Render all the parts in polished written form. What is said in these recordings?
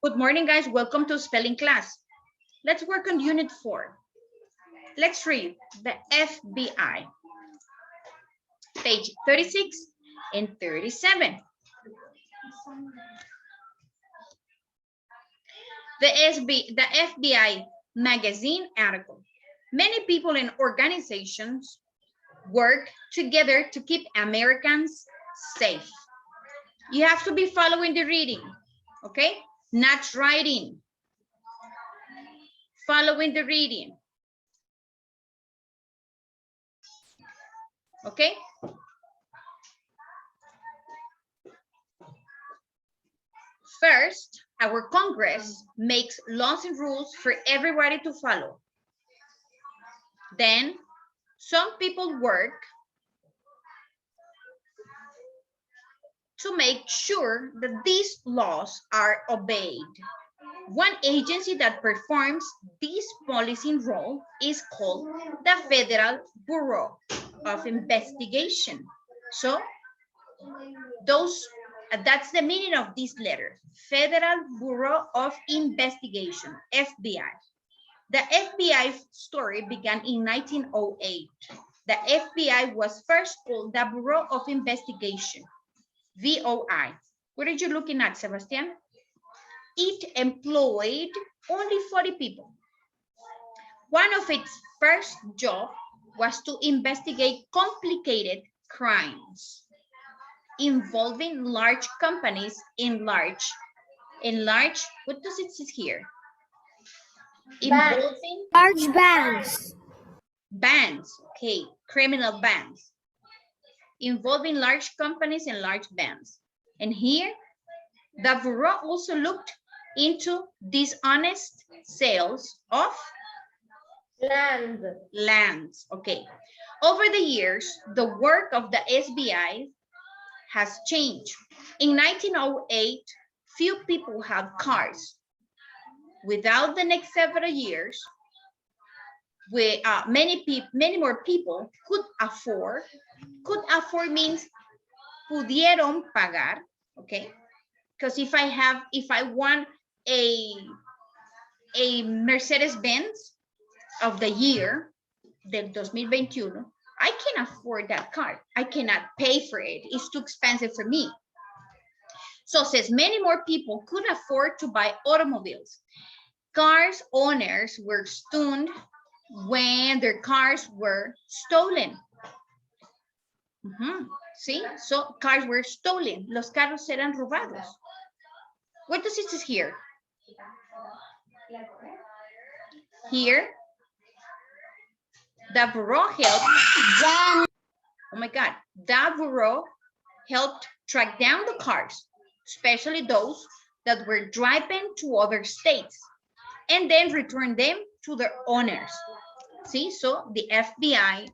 Good morning, guys. Welcome to spelling class. Let's work on unit 4. Let's read the FBI, page 36 and 37. The FBI magazine article. Many people and organizations work together to keep Americans safe. You have to be following the reading, okay? Not writing. Following the reading. Okay? First, our Congress makes laws and rules for everybody to follow. Then, some people work to make sure that these laws are obeyed. One agency that performs this policing role is called the Federal Bureau of Investigation. So, that's the meaning of this letter, Federal Bureau of Investigation, FBI. The FBI story began in 1908. The FBI was first called the Bureau of Investigation, VOI. What are you looking at, Sebastian? It employed only 40 people. One of its first jobs was to investigate complicated crimes involving large companies in large, what does it say here? Involving Large bands. bands, okay, criminal bands. Involving large companies and large bands. And here, the Bureau also looked into dishonest sales of lands, okay. Over the years, the work of the FBI has changed. In 1908, few people had cars. Without the next several years, many more people could afford. Could afford means pudieron pagar, okay? Because if I want a Mercedes-Benz of the year, del 2021, I can afford that car. I cannot pay for it. It's too expensive for me. So says many more people could afford to buy automobiles. Cars owners were stunned when their cars were stolen. See, so cars were stolen. Los carros eran robados. What does it say here? Here, the Bureau helped. Oh my God, the Bureau helped track down the cars, especially those that were driving to other states, and then return them to their owners. See, so the FBI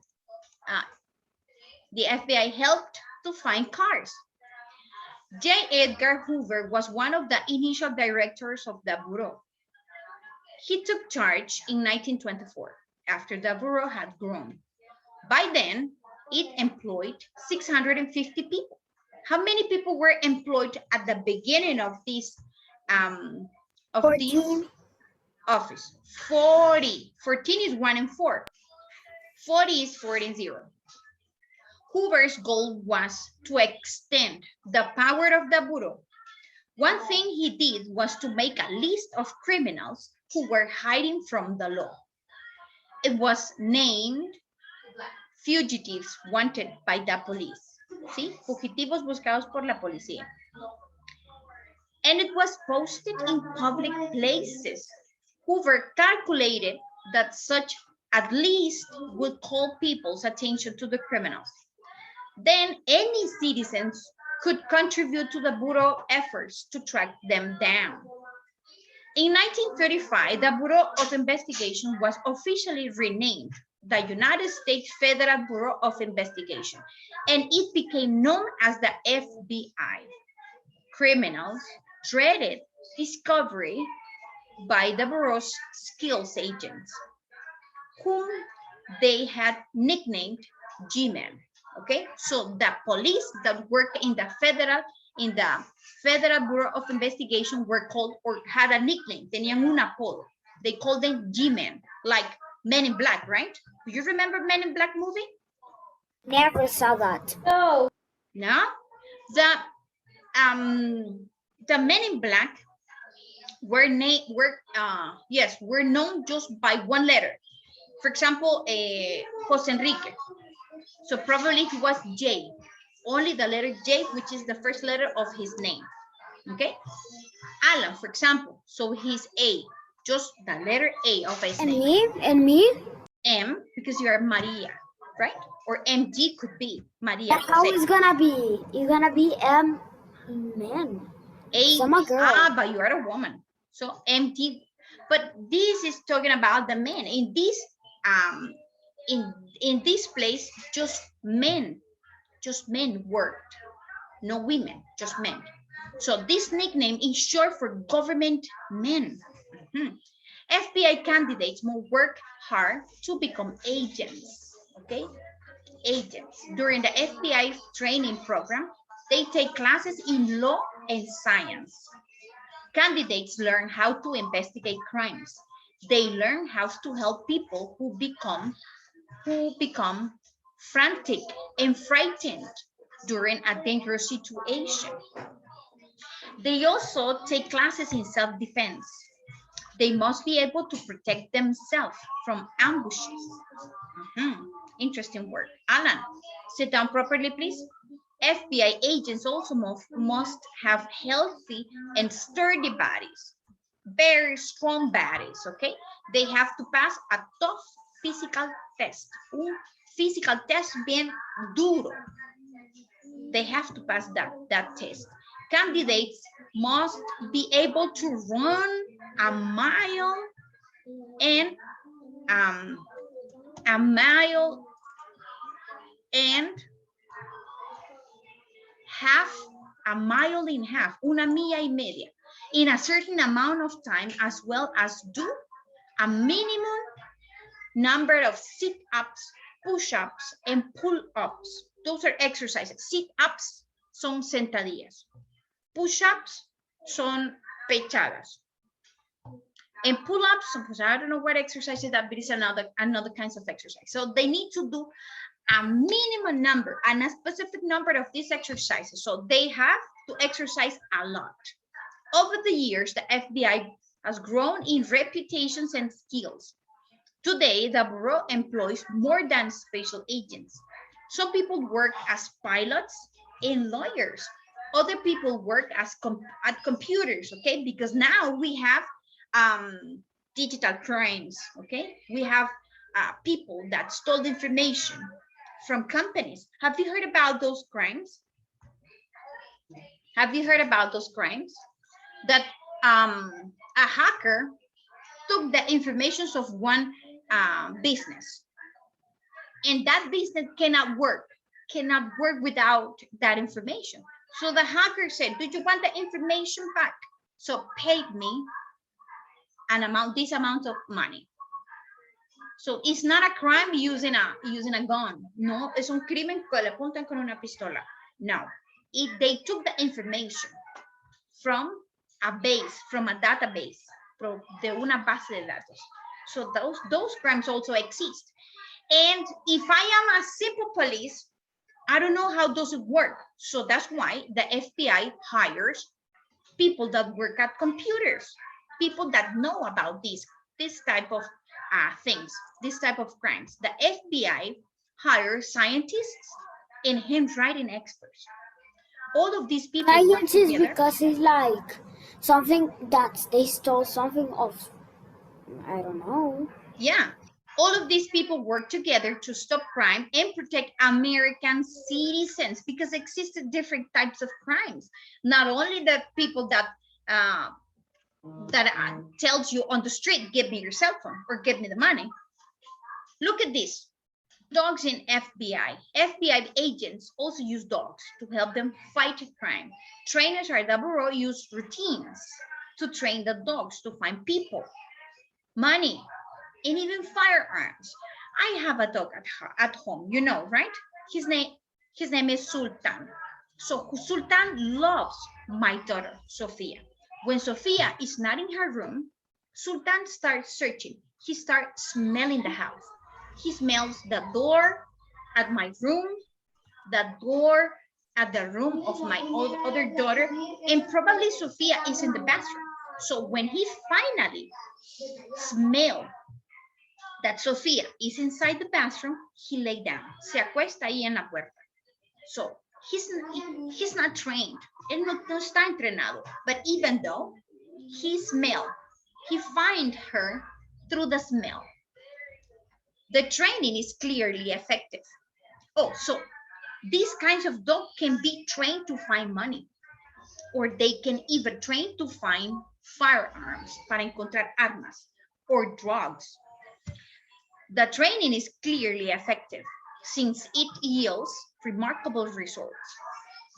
helped to find cars. J. Edgar Hoover was one of the initial directors of the Bureau. He took charge in 1924 after the Bureau had grown. By then, it employed 650 people. How many people were employed at the beginning of this office? 40. 14 is 1 and 4. 40 is 4 and 0. Hoover's goal was to extend the power of the Bureau. One thing he did was to make a list of criminals who were hiding from the law. It was named Fugitives Wanted by the Police. ¿Sí? Fugitivos buscados por la policía. And it was posted in public places. Hoover calculated that such at least would call people's attention to the criminals. Then any citizens could contribute to the Bureau efforts to track them down. In 1935, the Bureau of Investigation was officially renamed the United States Federal Bureau of Investigation, and it became known as the FBI. Criminals dreaded discovery by the Bureau's skills agents, whom they had nicknamed G-Men. Okay, so the police that work in the Federal in the Federal Bureau of Investigation were called or had a nickname, tenían un apodo. They called them G-Men, like Men in Black, right? Do you remember Men in Black movie? Never saw that. No. No? The Men in Black were known just by one letter. For example, Jose Enrique. So probably it was J, only the letter J, which is the first letter of his name. Okay. Alan, for example, so he's A, just the letter A of his name. And me? M, because you are Maria, right? Or MG could be Maria. But how is gonna be? You're gonna be man. A, I'm a girl. but you are a woman. So MG, but this is talking about the men. In this in this place, just men worked, no women, just men. So this nickname is short for government men. FBI candidates must work hard to become agents, okay? Agents. During the FBI training program, they take classes in law and science. Candidates learn how to investigate crimes. They learn how to help people who become frantic and frightened during a dangerous situation. They also take classes in self-defense. They must be able to protect themselves from ambushes. Interesting work. Alan, sit down properly, please. FBI agents also must have healthy and sturdy bodies, very strong bodies, okay? They have to pass a tough physical test, un physical test bien duro. They have to pass that test. Candidates must be able to run a mile and half, una milla y media, in a certain amount of time, as well as do a minimum number of sit-ups, push-ups, and pull-ups. Those are exercises. Sit-ups son sentadillas. Push-ups son pechadas. And pull-ups, I don't know what exercise is that, but it's another kinds of exercise. So they need to do a minimum number and a specific number of these exercises. So they have to exercise a lot. Over the years, the FBI has grown in reputations and skills. Today, the Bureau employs more than special agents. Some people work as pilots and lawyers. Other people work as at computers, okay? Because now we have digital crimes, okay? We have people that stole information from companies. Have you heard about those crimes? Have you heard about those crimes? That a hacker took the information of one business, and that business cannot work without that information. So the hacker said, do you want the information back? So pay me this amount of money. So it's not a crime using a gun. No, es un crimen que le apuntan con una pistola. No, they took the information from a base, from a database, de una base de datos. So those crimes also exist. And if I am a simple police, I don't know how does it work. So that's why the FBI hires people that work at computers, people that know about this type of things, this type of crimes. The FBI hires scientists and handwriting experts. All of these people Science is because it's like something that they stole something of, I don't know. Yeah, all of these people work together to stop crime and protect American citizens, because existed different types of crimes. Not only the people that tells you on the street, give me your cell phone or give me the money. Look at this. Dogs in FBI. FBI agents also use dogs to help them fight crime. Trainers at the Bureau use routines to train the dogs to find people, money, and even firearms. I have a dog at home, you know, right? His name is Sultan. So Sultan loves my daughter, Sophia. When Sophia is not in her room, Sultan starts searching. He starts smelling the house. He smells the door at my room, the door at the room of my other daughter, and probably Sophia is in the bathroom. So when he finally smells that Sophia is inside the bathroom, he lay down. Se acuesta ahí en la puerta. So he's not trained. Él no está entrenado. But even though he finds her through the smell. The training is clearly effective. Oh, so these kinds of dogs can be trained to find money, or they can even train to find firearms, para encontrar armas, or drugs. The training is clearly effective since it yields remarkable results.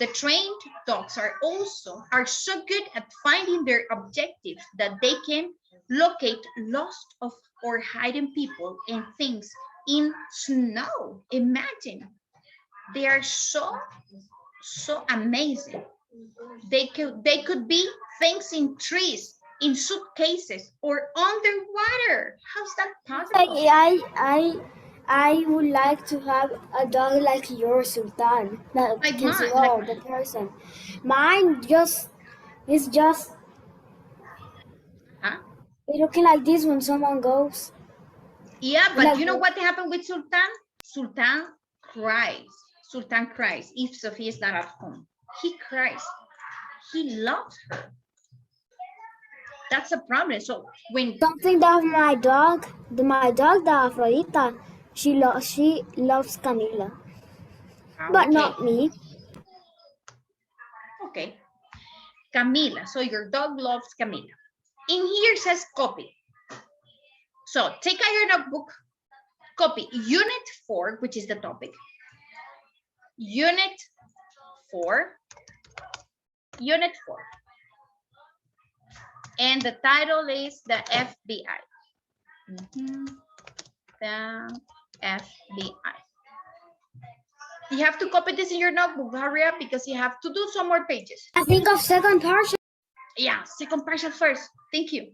The trained dogs are so good at finding their objectives that they can locate lost or hidden people and things in snow. Imagine, they are so amazing. They could be things in trees, in suitcases, or underwater. How's that possible? I would like to have a dog like yours, Sultan, that Like can mine, swallow the person. Mine is just huh? looking like this when someone goes. Yeah, but Like you know what happened with Sultan? Sultan cries. Sultan cries if Sophie is not at home. He cries. He loves her. That's a problem. So when something that my dog, the Afrodita, she loves Camila, but okay. not me. Okay, Camila. So your dog loves Camila. In here says copy. So take out your notebook, copy Unit 4, which is the topic. Unit 4. And the title is the FBI. The FBI. You have to copy this in your notebook. Hurry up because you have to do some more pages. I think of second partial. Yeah, second partial first. Thank you.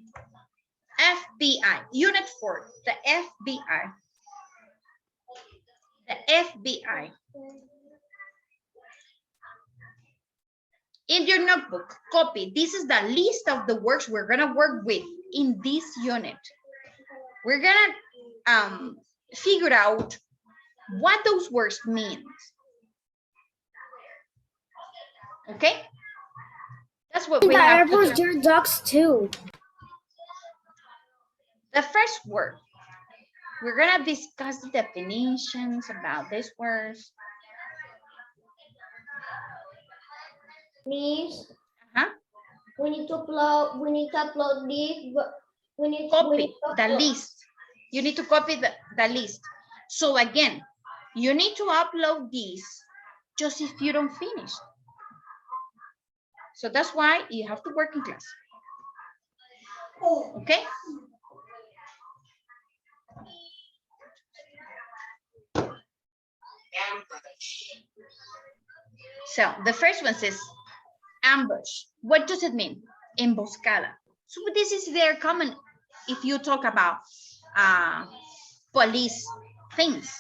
FBI, Unit 4, the FBI. The FBI. In your notebook, copy. This is the list of the words we're gonna work with in this unit. We're gonna figure out what those words mean. Okay? That's what we have to do. Your dogs too. The first word, we're gonna discuss the definitions about these words. Miss, we need to upload this. Copy the list. You need to copy the list. So again, you need to upload this just if you don't finish. So that's why you have to work in class. Okay? So the first one says ambush. What does it mean? Emboscada. So this is very common if you talk about police things.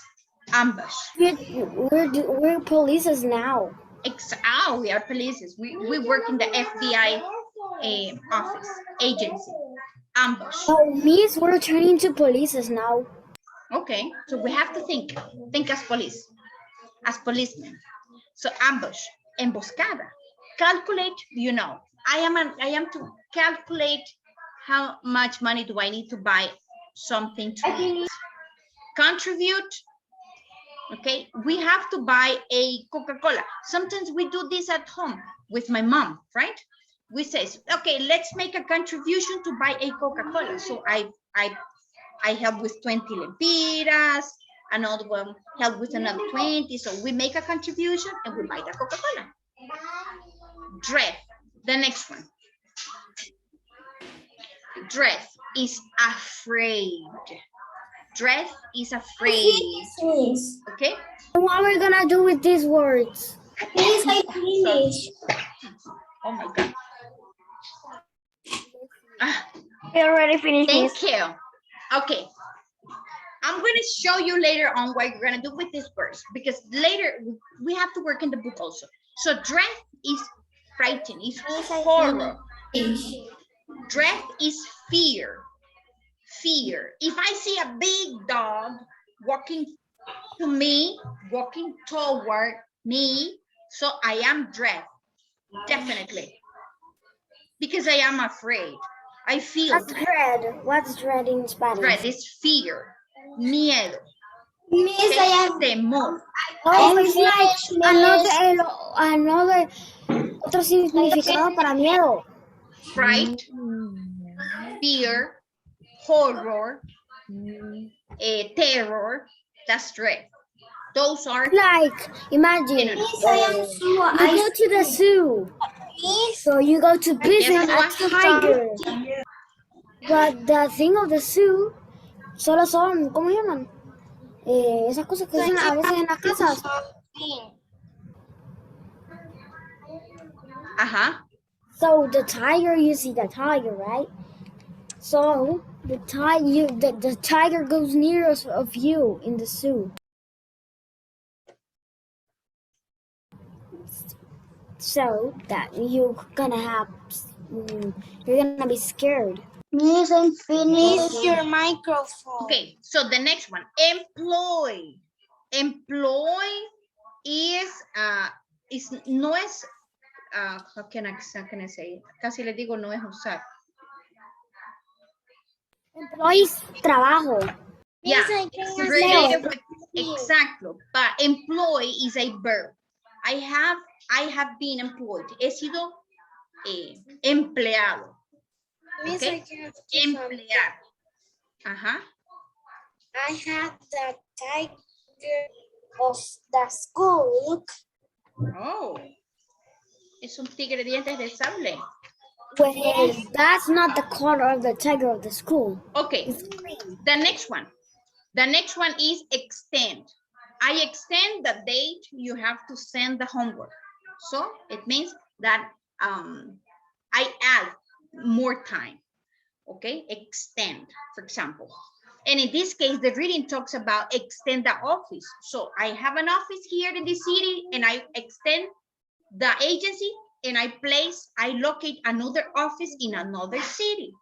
Ambush. We're polices now. We are polices. We work in the FBI office, agency. Ambush. Oh, Miss, we're turning to polices now. Okay, so we have to think as police, as policemen. So ambush, emboscada. Calculate, you know, I am to calculate how much money do I need to buy something to eat. Contribute. Okay, we have to buy a Coca-Cola. Sometimes we do this at home with my mom, right? We say, okay, let's make a contribution to buy a Coca-Cola. So I help with 20 lempiras, another one help with another 20. So we make a contribution and we buy the Coca-Cola. Dread, the next one. Dread is afraid. Dread is afraid. Okay? What are we gonna do with these words? Miss, I finished. Oh my God. Ah, I already finished, Miss. thank you. Okay. I'm going to show you later on what you're going to do with this verse because later we have to work in the book also. So dread is frightened, is horror. Dread is fear. Fear. If I see a big dog walking to me, walking toward me, so I am dread, definitely. Because I am afraid. I feel What's dread? What's dread in Spanish? dread is fear, miedo, Miss, I am. temor. Oh, it's like another otro significado para miedo. Fright, fear, horror, terror, that's dread. Those are Like, imagine, Miss, I am you go to the zoo, so you go to visit a tiger. But the thing of the zoo solo son, ¿cómo se llaman? Esas cosas que usan a veces en las casas. So the tiger, you see the tiger, right? So the tiger goes near of you in the zoo. So that you're gonna be scared. Miss, I'm finished. Your microphone. Okay, so the next one, employ. Employ is no es how can I say? Casi le digo no es usar. Employees trabajo. Yeah, Yes, related with exactly. But employ is a verb. I have been employed. He sido empleado. Okay? Emplear. I have the tiger of the school. Oh. Es un tigre dientes de sable. Well, that's not the color of the tiger of the school. Okay. The next one. The next one is extend. I extend the date you have to send the homework. So it means that I add more time. Okay, extend, for example. And in this case, the reading talks about extend the office. So I have an office here in the city and I extend the agency and I locate another office in another city.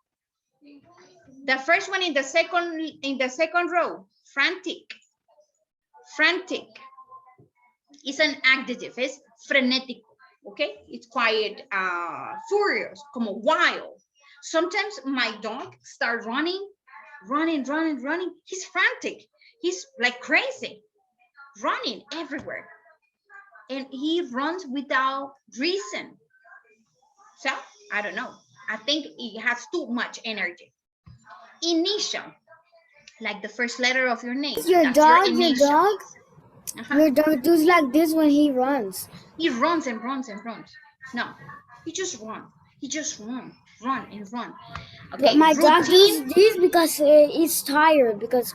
The first one in the second row, frantic. Frantic is an adjective, it's frenetic, okay? It's quite furious, como wild. Sometimes my dog starts running. He's frantic. He's like crazy, running everywhere. And he runs without reason. So, I don't know. I think he has too much energy. Initial, like the first letter of your name. Your dog? Your dog does like this when he runs. He runs and runs and runs. No, he just runs. He just run and run. Okay, but my dog does this because he's tired because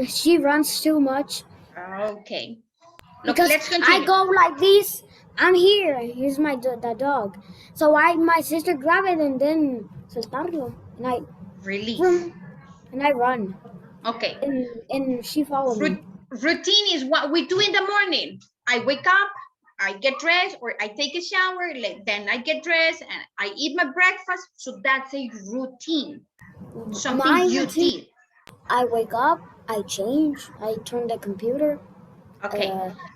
she runs too much. Okay. Look, because let's continue. I go like this. I'm here. Here's the dog. So my sister grab it and then soltarlo and I release and I run. Okay. And she follows me. Routine is what we do in the morning. I wake up, I get dressed, or I take a shower, then I get dressed and I eat my breakfast. So that's a routine. Something you did. I wake up, I change, I turn the computer. Okay.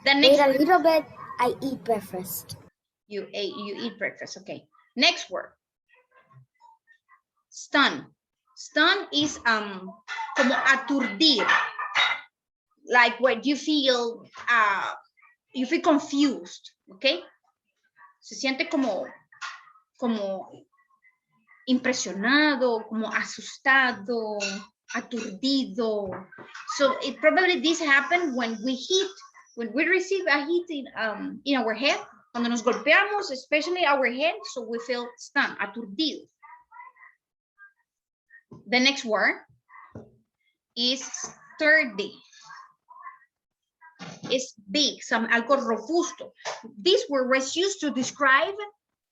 Wait a little bit, I eat breakfast. You eat breakfast. Okay. Next word. Stun. Stun is como aturdir. Like when you feel confused, okay? Se siente como impresionado, como asustado, aturdido. So it probably this happened when we receive a hit in our head, cuando nos golpeamos, especially our head, so we feel stunned, aturdido. The next word is sturdy. It's big, algo robusto. This word was used to describe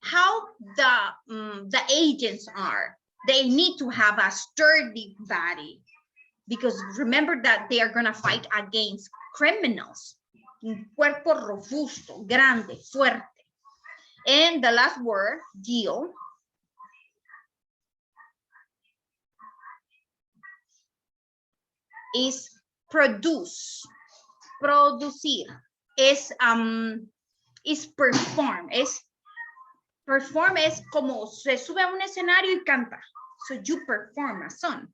how the agents are. They need to have a sturdy body because remember that they are going to fight against criminals. Un cuerpo robusto, grande, fuerte. And the last word, deal, is produce, producir, es perform, perform es como se sube a un escenario y canta, so you perform a song,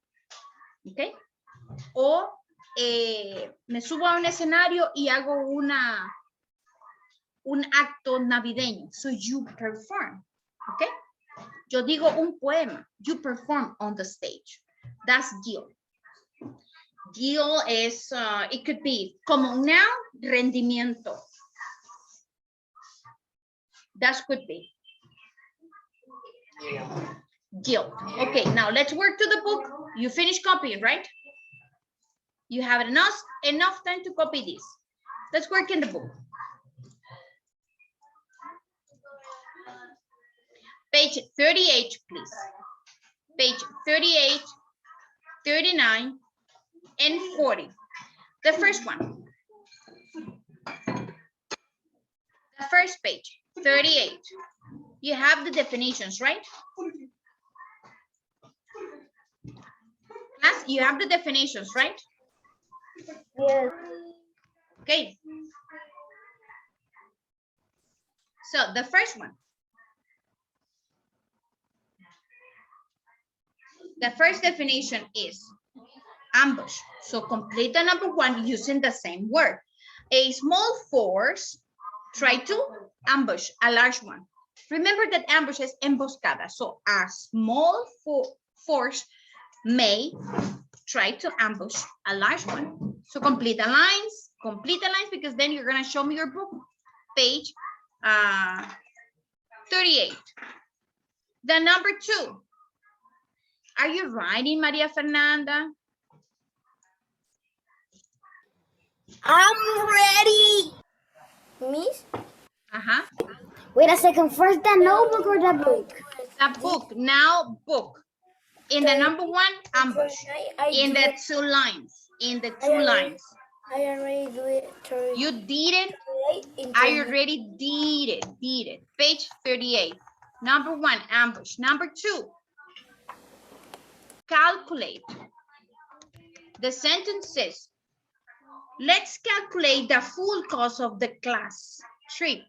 ¿ok? O me subo a un escenario y hago un acto navideño, so you perform, ¿ok? Yo digo un poema, you perform on the stage, that's deal. Deal is, it could be como now, rendimiento. That could be. Deal. Okay, now let's work to the book. You finish copying, right? You have enough time to copy this. Let's work in the book. Page 38, please. Page 38, 39, and 40. The first one. The first page, 38. You have the definitions, right? Class, you have the definitions, right? Yes. Okay. So the first one. The first definition is ambush. So complete the number one using the same word. A small force try to ambush a large one. Remember that ambush is emboscada. So a small force may try to ambush a large one. So complete the lines because then you're gonna show me your book. Page 38. The number two. Are you writing, Maria Fernanda? I'm ready. Miss? Uh-huh. Wait a second. First the notebook or the book? The book, now book. In the number one, ambush. In the two lines. In the two lines. I already do it. You did it? I already did it. Did it. Page 38. Number one, ambush. Number two, calculate. The sentence says, let's calculate the full cost of the class trip.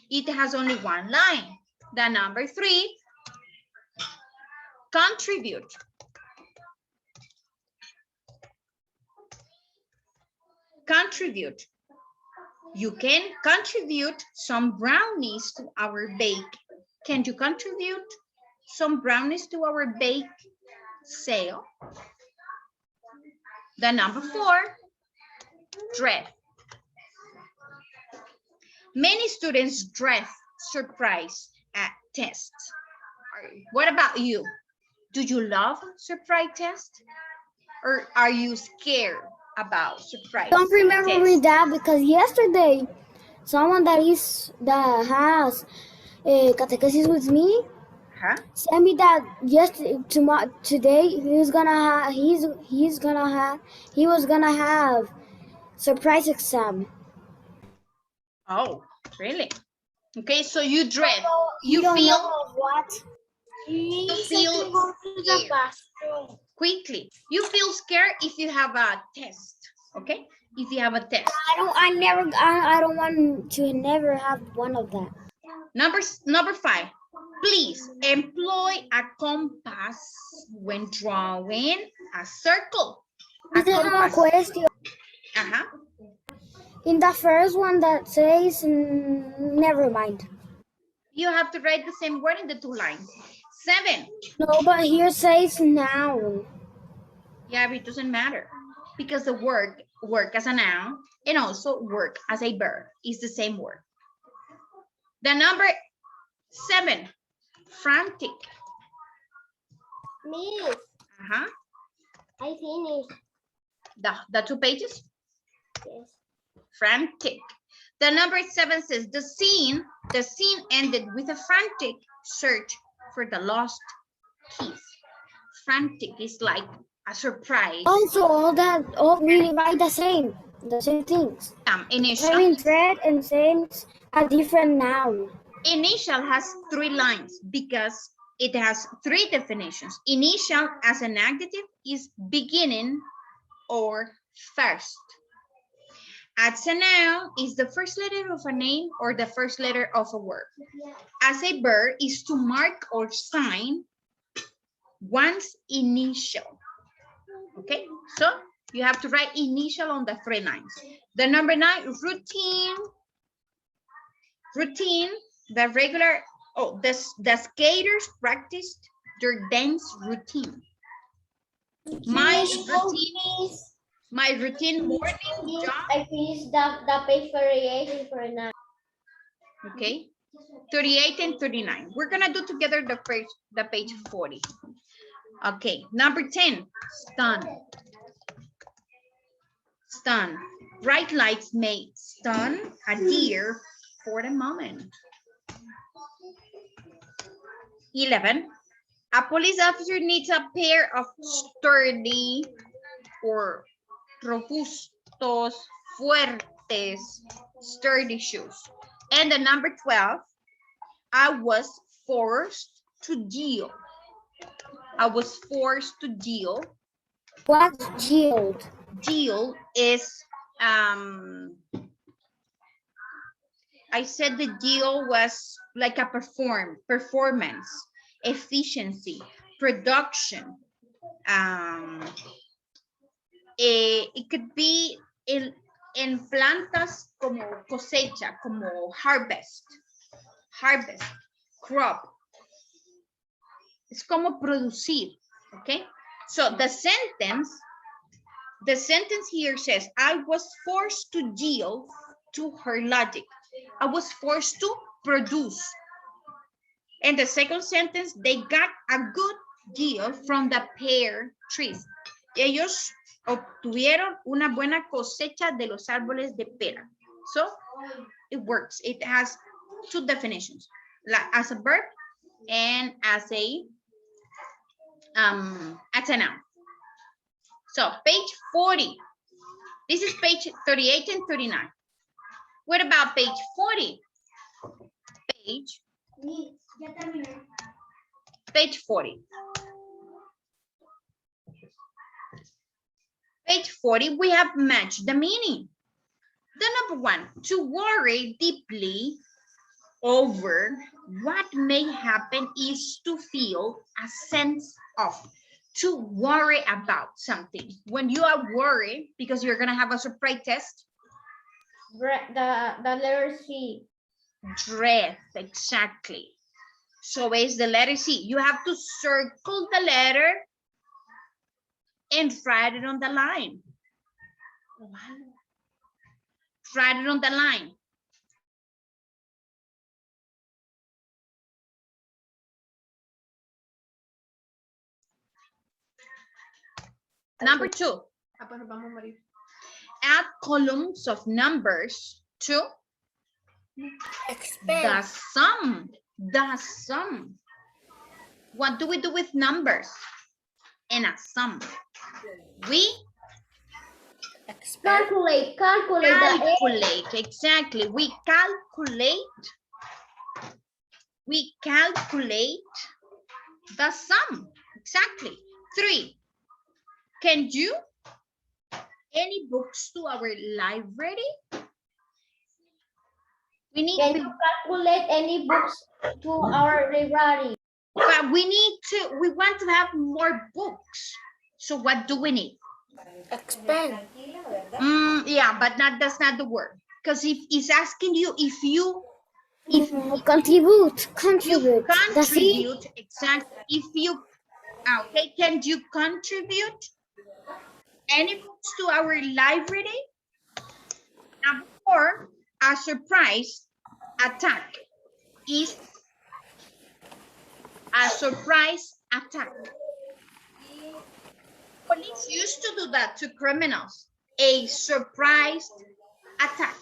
It has only one line. The number three, contribute. Contribute. You can contribute some brownies to our bake. Can you contribute some brownies to our bake sale? The number four, dread. Many students dread surprise tests. What about you? Do you love surprise tests? Or are you scared about surprise Don't remember tests? me that because yesterday someone that has catechesis with me sent me that today he was gonna have surprise exam. Oh, really? Okay, so you dread. You don't feel know what? you feel scared. Quickly. You feel scared if you have a test. Okay? If you have a test. I don't want to never have one of that. Number five. Please employ a compass when drawing a circle. This is a question. Uh-huh. In the first one that says, never mind. You have to write the same word in the two lines. 7. No, but here says noun. Yeah, but it doesn't matter because the word work as a noun and also work as a verb is the same word. The number 7, frantic. Miss, Uh-huh. I finished. The 2 pages? Yes. frantic. The number 7 says the scene ended with a frantic search for the lost keys. Frantic is like a surprise. Also, all we write the same things. Initial. Having thread and sense a different noun. Initial has 3 lines because it has 3 definitions. Initial as an adjective is beginning or first. As a noun is the first letter of a name or the first letter of a word. As a verb is to mark or sign one's initial. Okay, so you have to write initial on the 3 lines. The number 9, routine. Routine, the regular, the skaters practiced their dance routine. My routine morning job. I finished the page 38 and 49. Okay, 38 and 39. We're gonna do together the page 40. Okay, number 10, stun. Stun. Bright lights may stun a deer for a moment. 11, a police officer needs a pair of sturdy or robustos, fuertes, sturdy shoes. And the number 12, I was forced to deal. I was forced to deal. What's yield? Deal is, I said the deal was like a performance, efficiency, production. It could be en plantas como cosecha, como harvest, crop. Es como producir, okay? So the sentence here says, I was forced to deal to her logic. I was forced to produce. And the second sentence, they got a good deal from the pear trees. Ellos obtuvieron una buena cosecha de los árboles de pera. So it works. It has 2 definitions, as a verb and as a noun. So page 40. This is page 38 and 39. What about page 40? Page 40. Page 40, we have matched the meaning. The number 1, to worry deeply over what may happen is to feel a sense of, to worry about something. When you are worried because you're gonna have a surprise test. The letter C. Dread, exactly. So it's the letter C. You have to circle the letter and write it on the line. Write it on the line. Number 2. Add columns of numbers to the sum. The sum. What do we do with numbers and a sum? We calculate. Exactly. We calculate the sum. Exactly. 3. Can you any books to our library? We need Can you calculate any books to our library? But we want to have more books. So what do we need? Expand. Yeah, but that's not the word. Because if it's asking you if you contribute. Exactly. If you okay, can you contribute any books to our library? Number 4, a surprise attack is a surprise attack. Police used to do that to criminals. A surprise Attack.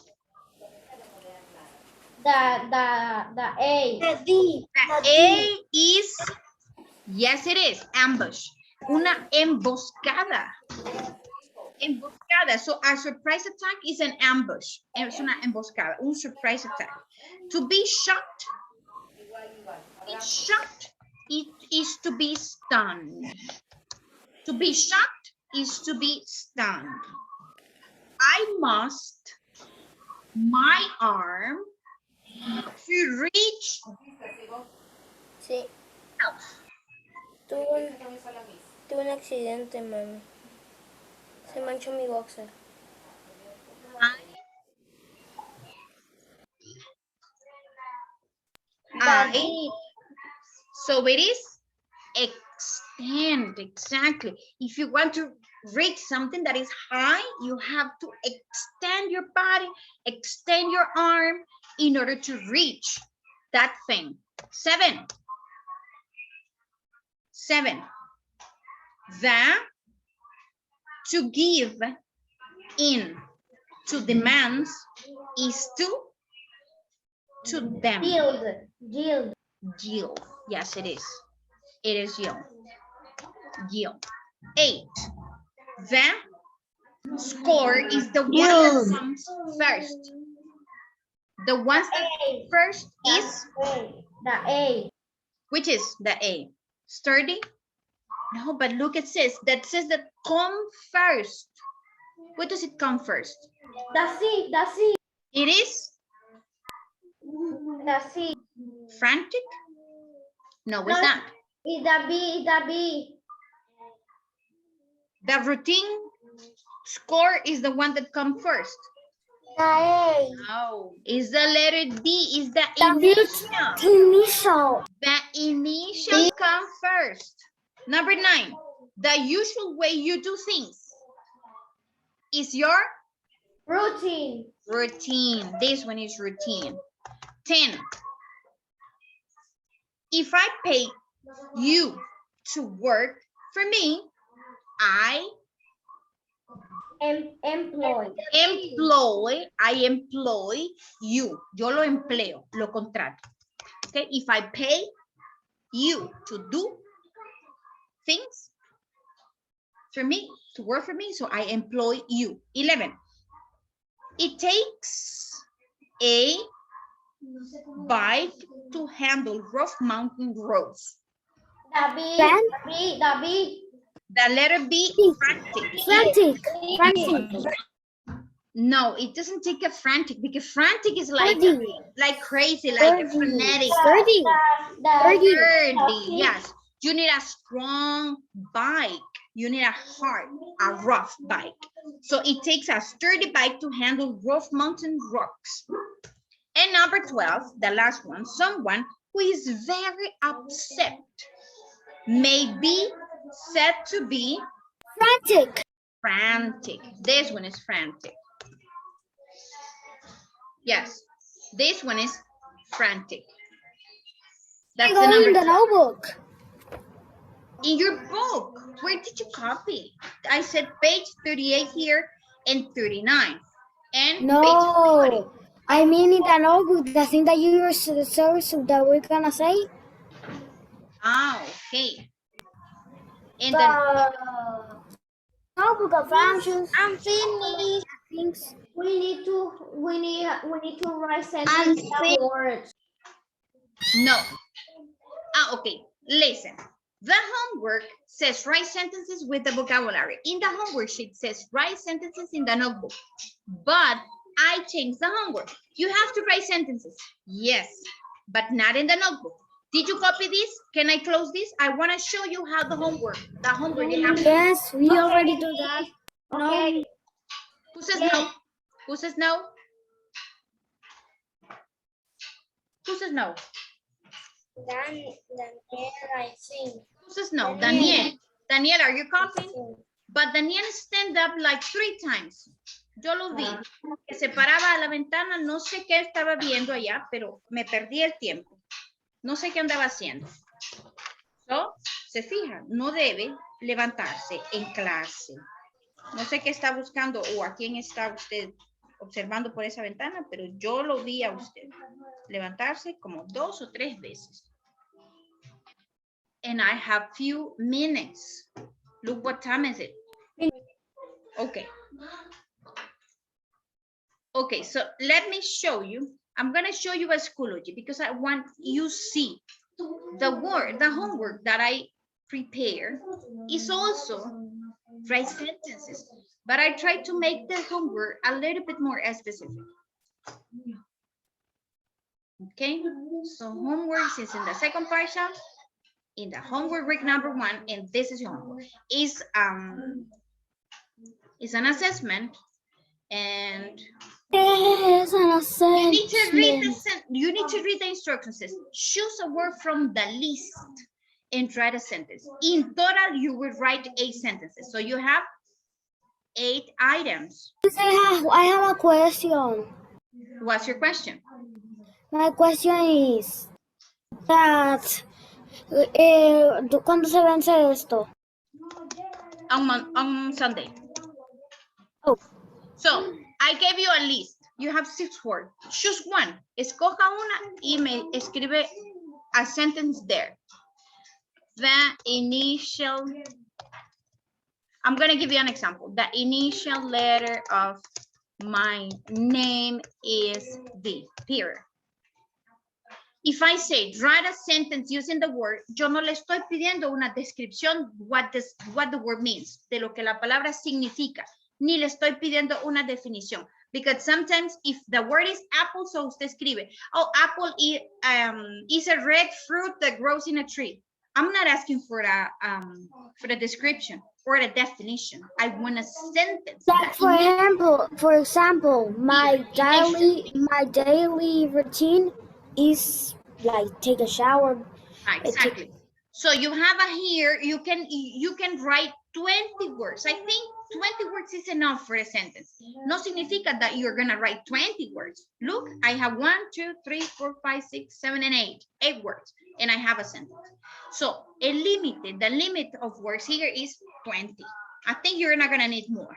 The A. The D. The A is, yes it is, ambush. Una emboscada. Emboscada. So a surprise attack is an ambush. Es una emboscada, un surprise attack. To be shocked. Shocked, it is to be stunned. To be shocked is to be stunned. I must my arm to reach Sí. health. Tuve un accidente, mami. Se manchó mi boxer. So it is extend, exactly. If you want to reach something that is high, you have to extend your body, extend your arm in order to reach that thing. 7. To give in to demands is to them. Yield. Yield. Yes, it is. It is yield. Yield. 8. The score is the one that comes first. The ones that first is The A. which is the A? Sturdy? No, but look, it says that come first. What does it come first? The C. It is The C. frantic? No, it's No. not. Is the B. The routine score is the one that comes first. The A. No, it's the letter D, is the The initial. initial. The initial come first. Number 9, the usual way you do things is your Routine. routine. This one is routine. 10, if I pay you to work for me, I Employ. I employ you. Yo lo empleo, lo contrato. Okay, if I pay you to do things for me, to work for me, so I employ you. 11, it takes a bike to handle rough mountain roads. The B. The letter B, frantic. Frantic. No, it doesn't take a frantic because frantic is like crazy, like Sturdy. frenetic. Sturdy. Sturdy, yes. You need a strong bike. You need a rough bike. So it takes a sturdy bike to handle rough mountain rocks. And number 12, the last one, someone who is very upset may be said to be frantic. This one is frantic. Yes, this one is frantic. That's the number in the 12. notebook. In your book, where did you copy? I said page 38 here and 39. And No, page 40. I mean in the notebook, the thing that you were so that we're gonna say. Ah, okay. And The notebook of answers. I'm finished. Things. We need to write sentences and words. no. Ah, okay. Listen. The homework says write sentences with the vocabulary. In the homework sheet says write sentences in the notebook. But I changed the homework. You have to write sentences. Yes, but not in the notebook. Did you copy this? Can I close this? I want to show you how the homework you have. Yes, we already do that. Okay. Who says no? Who says no? Who says no? Daniel, I think. Who says no? Daniel. Daniel, are you copying? But Daniel stand up like 3 times. Yo lo vi. Que se paraba a la ventana, no sé qué estaba viendo allá, pero me perdí el tiempo. No sé qué andaba haciendo. So, se fijan, no debe levantarse en clase. No sé qué está buscando o a quién está usted observando por esa ventana, pero yo lo vi a usted levantarse como 2 o 3 veces. And I have few minutes. Look, what time is it? Okay. Okay, so let me show you. I'm going to show you a Schoology because I want you see the homework that I prepare is also write sentences, but I try to make the homework a little bit more specific. Okay, so homework is in the second portion, in the homework week number 1, and this is your homework. Is an assessment, and you need to read the instructions. Says, choose a word from the list and write a sentence. In total, you will write 8 sentences. So you have 8 items. I have a question. What's your question? My question is that ¿cuándo se vence esto? On Sunday. Oh. So I gave you a list. You have 6 words. Choose one. Escoja una y me escribe a sentence there. The initial, I'm going to give you an example. The initial letter of my name is D, period. If I say, write a sentence using the word, yo no le estoy pidiendo una descripción what the word means, de lo que la palabra significa, ni le estoy pidiendo una definición. Because sometimes if the word is apple, so usted escribe, oh, apple is a red fruit that grows in a tree. I'm not asking for a description or a definition. I want a sentence. Like for example, my daily routine is like take a shower. Exactly. So you have here, you can write 20 words. I think 20 words is enough for a sentence. No significa that you're gonna write 20 words. Look, I have 1, 2, 3, 4, 5, 6, 7, and 8 words, and I have a sentence. So the limit of words here is 20. I think you're not gonna need more.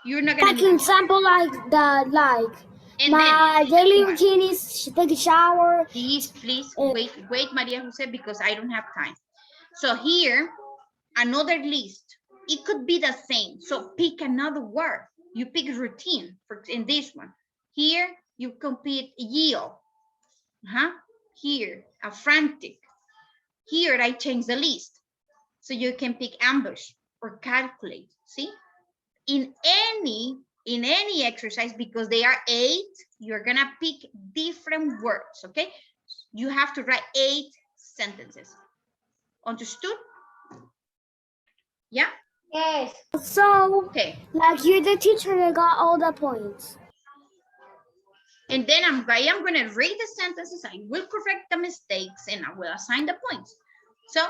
You're not gonna need more. Example like that, like and my daily routine is take a shower. Please, wait, Maria Jose, because I don't have time. So here, another list. It could be the same. So pick another word. You pick routine in this one. Here, you can pick yield. Here, a frantic. Here, I change the list. So you can pick ambush or calculate. See? In any exercise, because they are 8, you're gonna pick different words, okay? You have to write 8 sentences. Understood? Yeah? Yes. So, okay. Like you're the teacher that got all the points. And then I am going to read the sentences. I will correct the mistakes and I will assign the points. So,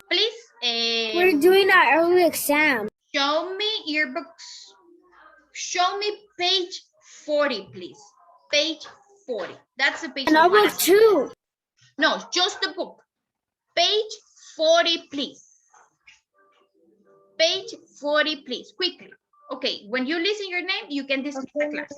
please. We're doing our early exam. Show me your books. Show me page 40, please. Page 40. That's the page. And book 2. No, just the book. Page 40, please. Page 40, please, quickly. Okay, when you listen your name, you can dismiss the class.